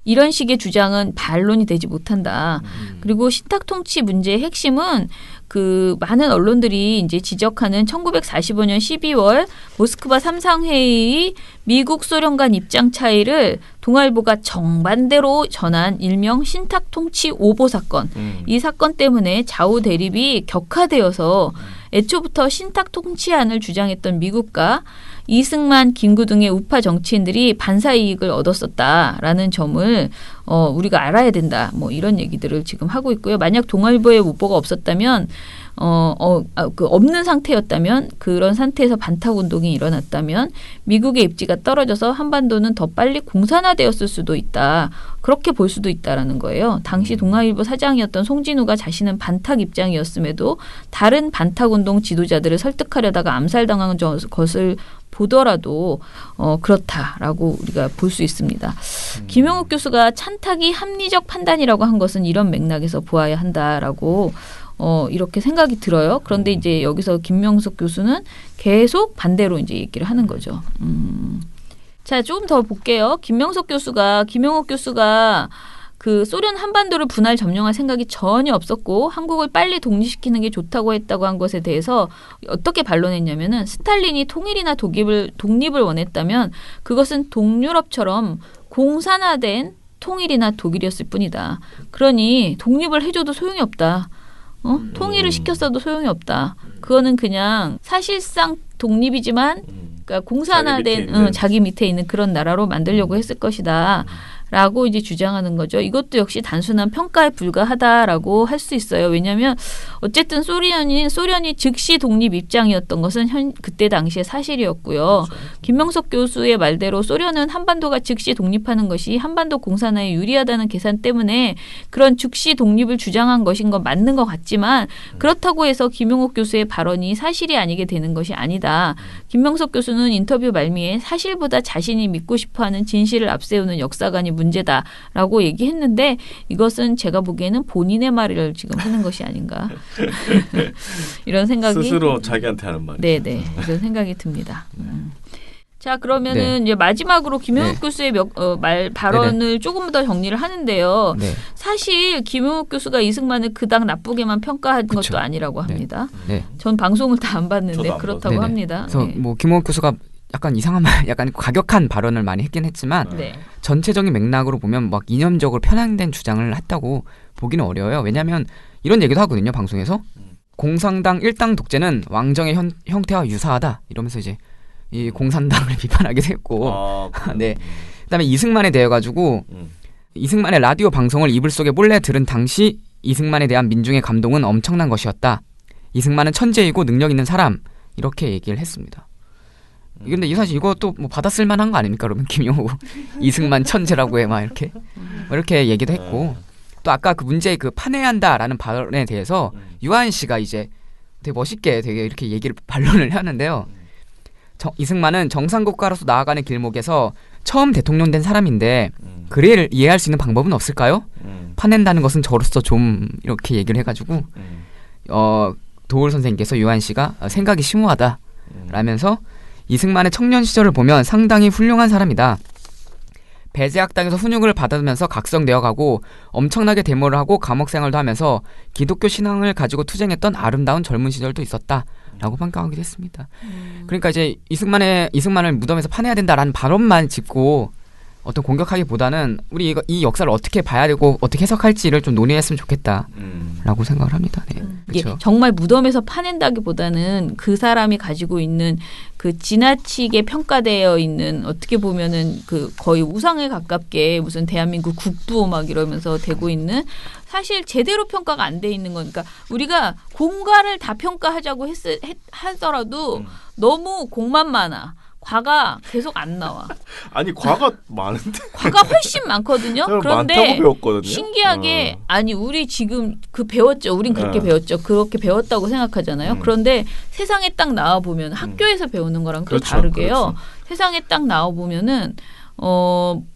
이런 식의 주장은 반론이 되지 못한다. 그리고 신탁통치 문제의 핵심은 그 많은 언론들이 이제 지적하는 1945년 12월 모스크바 3상회의 미국 소련 간 입장 차이를 동아일보가 정반대로 전한 일명 신탁통치 오보 사건. 이 사건 때문에 좌우 대립이 격화되어서 애초부터 신탁통치안을 주장했던 미국과 이승만, 김구 등의 우파 정치인들이 반사 이익을 얻었었다라는 점을 우리가 알아야 된다. 뭐 이런 얘기들을 지금 하고 있고요. 만약 동아일보의 오보가 없었다면 그 없는 상태였다면 그런 상태에서 반탁 운동이 일어났다면 미국의 입지가 떨어져서 한반도는 더 빨리 공산화되었을 수도 있다. 그렇게 볼 수도 있다라는 거예요. 당시 동아일보 사장이었던 송진우가 자신은 반탁 입장이었음에도 다른 반탁 운동 지도자들을 설득하려다가 암살당한 것을 보더라도 그렇다라고 우리가 볼 수 있습니다. 김용욱 교수가 찬탁이 합리적 판단이라고 한 것은 이런 맥락에서 보아야 한다라고 이렇게 생각이 들어요. 그런데 이제 여기서 김명석 교수는 계속 반대로 이제 얘기를 하는 거죠. 자, 조금 더 볼게요. 김용욱 교수가 그 소련 한반도를 분할 점령할 생각이 전혀 없었고 한국을 빨리 독립시키는 게 좋다고 했다고 한 것에 대해서 어떻게 반론했냐면은 스탈린이 통일이나 독립을 원했다면 그것은 동유럽처럼 공산화된 통일이나 독일이었을 뿐이다. 그러니 독립을 해줘도 소용이 없다. 통일을 시켰어도 소용이 없다. 그거는 그냥 사실상 독립이지만 그러니까 공산화된 자기 밑에 있는 그런 나라로 만들려고 했을 것이다. 라고 이제 주장하는 거죠. 이것도 역시 단순한 평가에 불과하다라고 할 수 있어요. 왜냐하면 어쨌든 소련이 즉시 독립 입장이었던 것은 그때 당시에 사실이었고요. 그렇죠. 김명석 교수의 말대로 소련은 한반도가 즉시 독립하는 것이 한반도 공산화에 유리하다는 계산 때문에 그런 즉시 독립을 주장한 것인 건 맞는 것 같지만 그렇다고 해서 김용욱 교수의 발언이 사실이 아니게 되는 것이 아니다. 김명석 교수는 인터뷰 말미에 사실보다 자신이 믿고 싶어하는 진실을 앞세우는 역사관이 문제다라고 얘기했는데 이것은 제가 보기에는 본인의 말을 지금 하는 것이 아닌가 이런 생각이 스스로 자기한테 하는 말이죠. 네네 이런 생각이 듭니다. 자 그러면은 이제 마지막으로 김용욱 교수의 발언을 조금 더 정리를 하는데요. 사실 김용욱 교수가 이승만을 그닥 나쁘게만 평가한 것도 아니라고 합니다. 전 방송을 다 안 봤는데 그렇다고 합니다. 그래서 뭐 김용욱 교수가 약간 이상한 말, 약간 과격한 발언을 많이 했긴 했지만 전체적인 맥락으로 보면 막 이념적으로 편향된 주장을 했다고 보기는 어려워요. 왜냐하면 이런 얘기도 하거든요. 방송에서 공산당 일당 독재는 왕정의 형태와 유사하다 이러면서 이제 이 공산당을 비판하기도 했고 네. 그다음에 이승만에 대해 가지고 이승만의 라디오 방송을 이불 속에 몰래 들은 당시 이승만에 대한 민중의 감동은 엄청난 것이었다. 이승만은 천재이고 능력 있는 사람 이렇게 얘기를 했습니다. 근데 사실 이것도 뭐 받았을 만한 거 아닙니까? 그러면 김용욱 이승만 천재라고 해 막 이렇게 얘기도 했고 또 아까 그 문제의 그 판해야 한다라는 발언에 대해서 유한 씨가 이제 되게 멋있게 되게 이렇게 얘기를 반론을 하는데요. 이승만은 정상국가로서 나아가는 길목에서 처음 대통령 된 사람인데 그를 이해할 수 있는 방법은 없을까요? 파낸다는 것은 저로서 좀 이렇게 얘기를 해가지고 도울 선생님께서 유한 씨가 생각이 심오하다 라면서 이승만의 청년 시절을 보면 상당히 훌륭한 사람이다. 배제학당에서 훈육을 받으면서 각성되어 가고 엄청나게 데모를 하고 감옥 생활도 하면서 기독교 신앙을 가지고 투쟁했던 아름다운 젊은 시절도 있었다. 라고 평가하기도 했습니다. 그러니까 이제 이승만을 무덤에서 파내야 된다라는 발언만 짚고 어떤 공격하기보다는 우리 이 역사를 어떻게 봐야 되고 어떻게 해석할지를 좀 논의했으면 좋겠다라고 생각을 합니다. 네. 이게 그렇죠. 정말 무덤에서 파낸다기보다는 그 사람이 가지고 있는 그 지나치게 평가되어 있는 어떻게 보면은 그 거의 우상에 가깝게 무슨 대한민국 국부 막 이러면서 되고 있는 사실 제대로 평가가 안 돼 있는 거니까 우리가 공과를 다 평가하자고 하더라도 너무 공만 많아. 과가 계속 안 나와. 아니 과가 많은데. 과가 훨씬 많거든요. 그런데 많다고 배웠거든요. 신기하게 아니 우리 지금 그 배웠죠. 우린 그렇게 배웠죠. 그렇게 배웠다고 생각하잖아요. 그런데 세상에 딱 나와 보면 학교에서 배우는 거랑 또 다르게요. 그렇죠. 세상에 딱 나와 보면은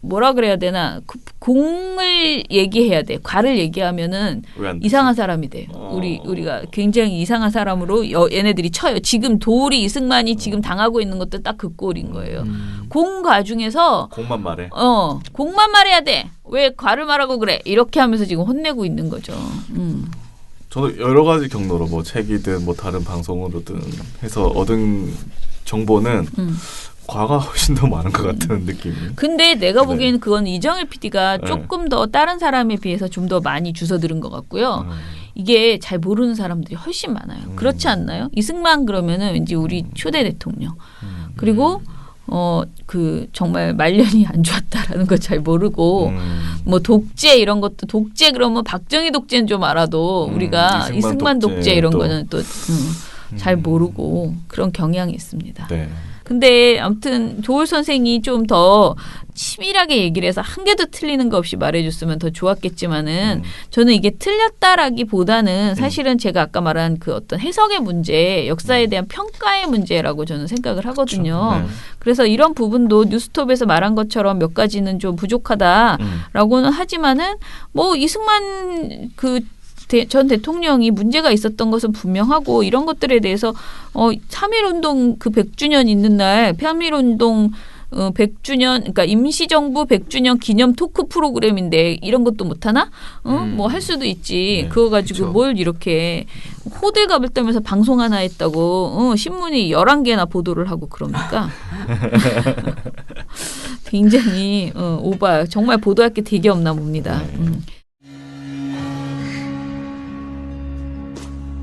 뭐라 그래야 되나 공을 얘기해야 돼. 과를 얘기하면은 이상한 사람이 돼. 우리가 굉장히 이상한 사람으로 얘네들이 쳐요. 지금 도울이 이승만이 지금 당하고 있는 것도 딱 그 꼴인 거예요. 공과 중에서 공만 말해. 공만 말해야 돼. 왜 과를 말하고 그래? 이렇게 하면서 지금 혼내고 있는 거죠. 저도 여러 가지 경로로 뭐 책이든 뭐 다른 방송으로든 해서 얻은 정보는 과가 훨씬 더 많은 것 같은 느낌이. 근데 내가 보기에는 그건 이정일 PD가 조금 더 다른 사람에 비해서 좀 더 많이 주워 들은 것 같고요. 이게 잘 모르는 사람들이 훨씬 많아요. 그렇지 않나요? 이승만 그러면은 왠지 우리 초대 대통령. 그리고 그 정말 말년이 안 좋았다라는 거 잘 모르고 뭐 독재 이런 것도 독재 그러면 박정희 독재는 좀 알아도 우리가 이승만 독재 이런 거는 또 잘 모르고 그런 경향이 있습니다. 네. 근데 아무튼 조을 선생이 좀 더 치밀하게 얘기를 해서 한 개도 틀리는 거 없이 말해줬으면 더 좋았겠지만은 저는 이게 틀렸다라기보다는 사실은 제가 아까 말한 그 어떤 해석의 문제, 역사에 대한 평가의 문제라고 저는 생각을 하거든요. 그렇죠. 네. 그래서 이런 부분도 뉴스톱에서 말한 것처럼 몇 가지는 좀 부족하다라고는 하지만은 뭐 이승만 전 대통령이 문제가 있었던 것은 분명하고 이런 것들에 대해서 3.1운동 그 100주년 있는 날 3.1운동 100주년 그러니까 임시정부 100주년 기념 토크 프로그램인데 이런 것도 못하나? 뭐 할 수도 있지. 네, 그거 가지고 그렇죠. 뭘 이렇게 호들갑을 떨면서 방송 하나 했다고 신문이 11개나 보도를 하고 그럽니까? 굉장히 오바. 정말 보도할 게 되게 없나 봅니다.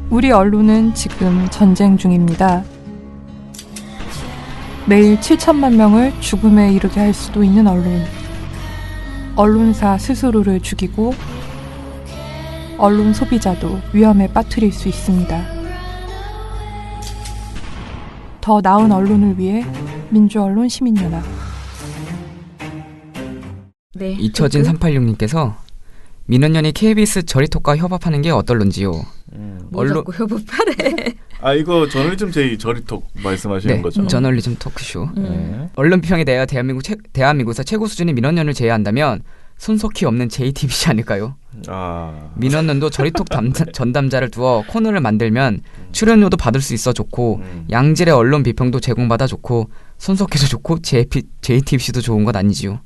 우리 언론은 지금 전쟁 중입니다. 매일 7천만 명을 죽음에 이르게 할 수도 있는 언론. 언론사 스스로를 죽이고 언론 소비자도 위험에 빠뜨릴 수 있습니다. 더 나은 언론을 위해 민주언론 시민연합. 네. 이처진 386님께서 민원연이 KBS 저리톡과 협업하는 게 어떨런지요. 뭐 자꾸 협업하래. 아 이거 저널리즘 제이 저리톡 말씀하시는 네, 거죠? 저널리즘 토크쇼. 네. 언론 비평에 대하여 대한민국에서 최고 수준의 민원연을 제외한다면 손석희 없는 JTBC 아닐까요? 민원연도 저리톡 전담자를 두어 코너를 만들면 출연료도 받을 수 있어 좋고 양질의 언론 비평도 제공받아 좋고 손석희도 좋고 JTBC도 좋은 것 아니지요.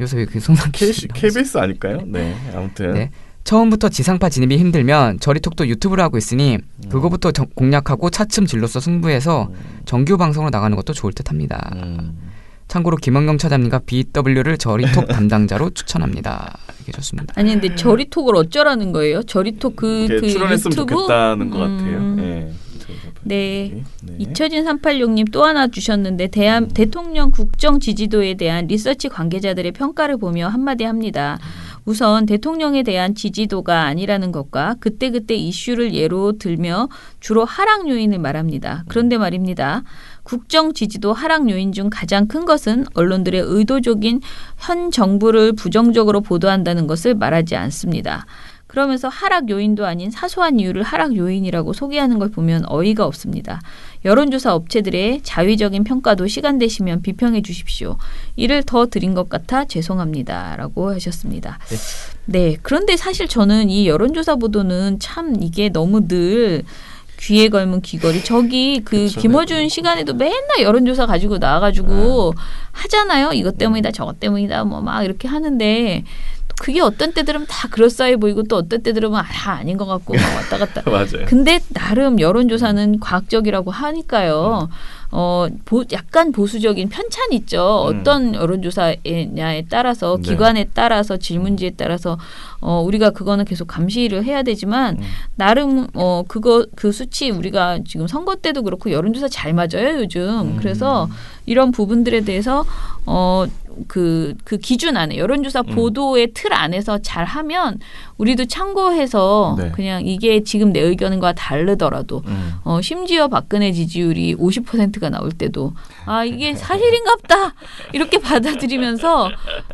요새 그 손석희 KBS 아닐까요? 네, 아무튼. 네. 처음부터 지상파 진입이 힘들면 저리톡도 유튜브를 하고 있으니 그거부터 공략하고 차츰 진로서 승부해서 정규 방송으로 나가는 것도 좋을 듯합니다. 참고로 김원경 차장님과 BW를 저리톡 담당자로 추천합니다. 이게 좋습니다. 아니 근데 저리톡을 어쩌라는 거예요? 저리톡 그 출연했으면 유튜브? 좋겠다는 것 같아요. 네. 네. 이처진 386님 또 하나 주셨는데 대통령 국정 지지도에 대한 리서치 관계자들의 평가를 보며 한마디 합니다. 우선 대통령에 대한 지지도가 아니라는 것과 그때그때 이슈를 예로 들며 주로 하락 요인을 말합니다. 그런데 말입니다. 국정 지지도 하락 요인 중 가장 큰 것은 언론들의 의도적인 현 정부를 부정적으로 보도한다는 것을 말하지 않습니다. 그러면서 하락 요인도 아닌 사소한 이유를 하락 요인이라고 소개하는 걸 보면 어이가 없습니다. 여론조사 업체들의 자위적인 평가도 시간 되시면 비평해 주십시오. 이를 더 드린 것 같아 죄송합니다. 라고 하셨습니다. 네. 그런데 사실 저는 이 여론조사 보도는 참 이게 너무 늘 귀에 걸면 귀걸이. 저기 그쵸, 김어준 시간에도 맨날 여론조사 가지고 나와가지고 하잖아요. 이것 때문이다 저것 때문이다 뭐 막 이렇게 하는데 그게 어떤 때들은 다 그럴싸해 보이고 또 어떤 때들은 다 아닌 것 같고 막 왔다 갔다. 맞아요. 근데 나름 여론조사는 과학적이라고 하니까요. 약간 보수적인 편찬이 있죠. 어떤 여론조사냐에 따라서 기관에 따라서 질문지에 따라서 우리가 그거는 계속 감시를 해야 되지만 나름 그 수치 우리가 지금 선거 때도 그렇고 여론조사 잘 맞아요 요즘. 그래서 이런 부분들에 대해서 그 기준 안에 여론조사 보도의 틀 안에서 잘 하면 우리도 참고해서 그냥 이게 지금 내 의견과 다르더라도 심지어 박근혜 지지율이 50%가 나올 때도 이게 사실인갑다 이렇게 받아들이면서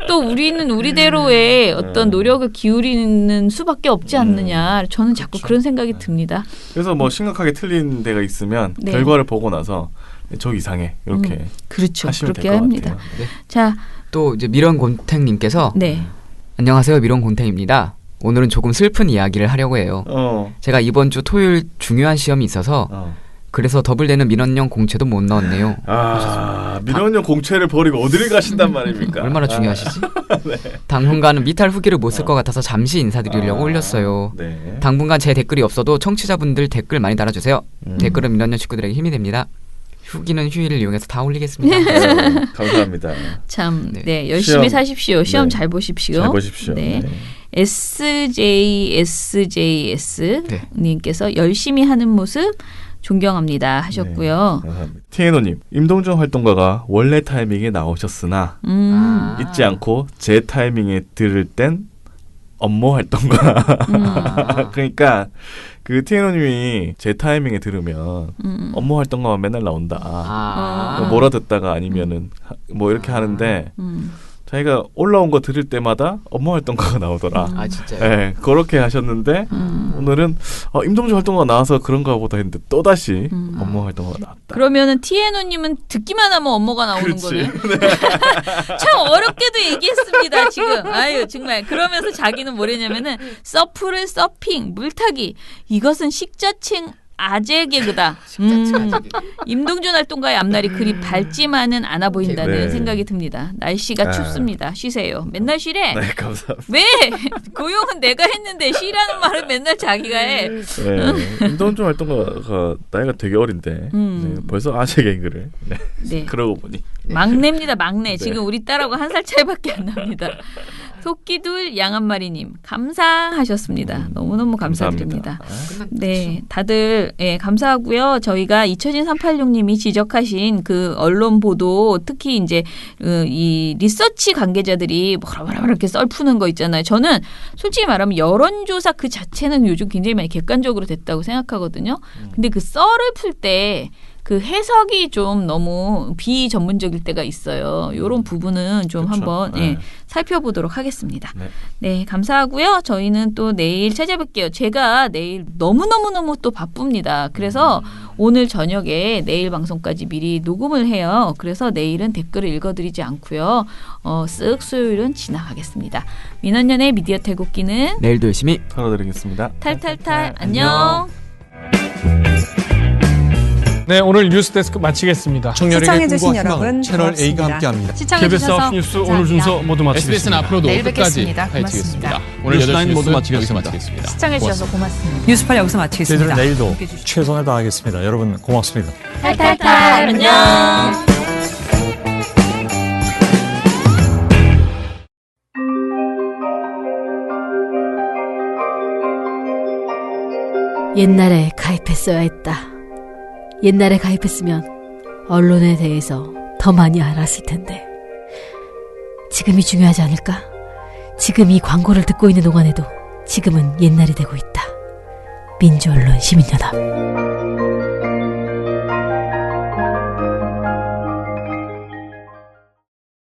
또 우리는 우리대로의 어떤 노력을 기울이는 수밖에 없지 않느냐 저는 자꾸 그런 생각이 듭니다. 그래서 뭐 심각하게 틀린 데가 있으면 결과를 보고 나서 저 이상해 이렇게 그렇죠. 하시면 그렇게 될 것 합니다. 같아요. 네. 자, 또 이제 미런곤탱님께서 안녕하세요 미런곤탱입니다. 오늘은 조금 슬픈 이야기를 하려고 해요. 제가 이번 주 토요일 중요한 시험이 있어서 그래서 더블되는 민원연 공채도 못 넣었네요. 민원연 공채를 버리고 어디를 가신단 말입니까? 얼마나 중요하시지? 당분간은 미탈 후기를 못 쓸 것 같아서 잠시 인사드리려고 올렸어요. 당분간 제 댓글이 없어도 청취자분들 댓글 많이 달아주세요. 댓글은 민원연 식구들에게 힘이 됩니다. 후기는 휴일을 이용해서 다 올리겠습니다. 감사합니다. 참, 열심히 사십시오. 시험 잘 보십시오. 잘 보십시오. SJSJS 님께서 열심히 하는 모습 존경합니다 하셨고요. 네, 감사합니다. 티에노님, 임동준 활동가가 원래 타이밍에 나오셨으나 잊지 않고 제 타이밍에 들을 땐 업무 활동가. 그러니까 그 티에노님이 제 타이밍에 들으면 업무 활동가만 맨날 나온다. 뭐 몰아듣다가 아니면은 뭐 이렇게 하는데 자기가 올라온 거 들을 때마다 업무 활동가가 나오더라. 아 진짜요? 네, 그렇게 하셨는데 오늘은 임동준 활동가가 나와서 그런가 보다 했는데 또다시 업무 활동가가 나왔다. 그러면은 티에노님은 듣기만 하면 업무가 나오는 그렇지. 거네. 참 어렵게도 얘기했습니다 지금. 아유 정말. 그러면서 자기는 뭐랬냐면은 서프를 서핑, 물타기 이것은 식자층 아재 개그다. 임동준 활동가의 앞날이 그리 밝지만은 않아 보인다는 네. 생각이 듭니다. 날씨가 춥습니다. 쉬세요. 맨날 쉬래. 네, 감사합니다. 왜? 고용은 내가 했는데 쉬라는 말은 맨날 자기가 해. 네, 임동준 활동가가 나이가 되게 어린데 네, 벌써 아재 개그를 네. 그러고 보니 막내입니다. 막내. 네. 지금 우리 딸하고 한 살 차이밖에 안 납니다. 토끼둘 양한마리님 감사하셨습니다. 너무너무 감사드립니다. 네, 다들 감사하고요. 저희가 잊혀진 386님이 지적하신 그 언론 보도 특히 이제 이 리서치 관계자들이 뭐라 이렇게 썰 푸는 거 있잖아요. 저는 솔직히 말하면 여론조사 그 자체는 요즘 굉장히 많이 객관적으로 됐다고 생각하거든요. 근데 그 썰을 풀 때 그 해석이 좀 너무 비전문적일 때가 있어요. 이런 부분은 좀 그렇죠. 한번 네. 살펴보도록 하겠습니다. 네. 네, 감사하고요. 저희는 또 내일 찾아뵐게요. 제가 내일 너무너무너무 또 바쁩니다. 그래서 오늘 저녁에 내일 방송까지 미리 녹음을 해요. 그래서 내일은 댓글을 읽어드리지 않고요. 쓱 수요일은 지나가겠습니다. 민원연의 미디어 태국기는 내일도 열심히 털어드리겠습니다. 탈탈탈 안녕. 네, 오늘 뉴스데스크 마치겠습니다. 청년에게 시청해주신 꿈과 희망을 여러분 채널 A가 고맙습니다. 함께합니다. 시청해주셔서 KBS 9 뉴스 오늘 순서 모두 마치겠습니다. SBS는 앞으로도 내일 끝까지 뵙겠습니다. 파헤치겠습니다. 고맙습니다. 오늘 뉴스 8시 라인 모두 뉴스 마치겠습니다. 여기서 마치겠습니다. 시청해주셔서 고맙습니다. 뉴스팔 여기서 마치겠습니다. 저희들은 내일도 함께해 주셔서 최선을 다하겠습니다. 여러분 고맙습니다. 탈탈탈 안녕. 옛날에 가입했어야 했다. 옛날에 가입했으면 언론에 대해서 더 많이 알았을 텐데. 지금이 중요하지 않을까? 지금 이 광고를 듣고 있는 동안에도 지금은 옛날이 되고 있다. 민주언론 시민연합.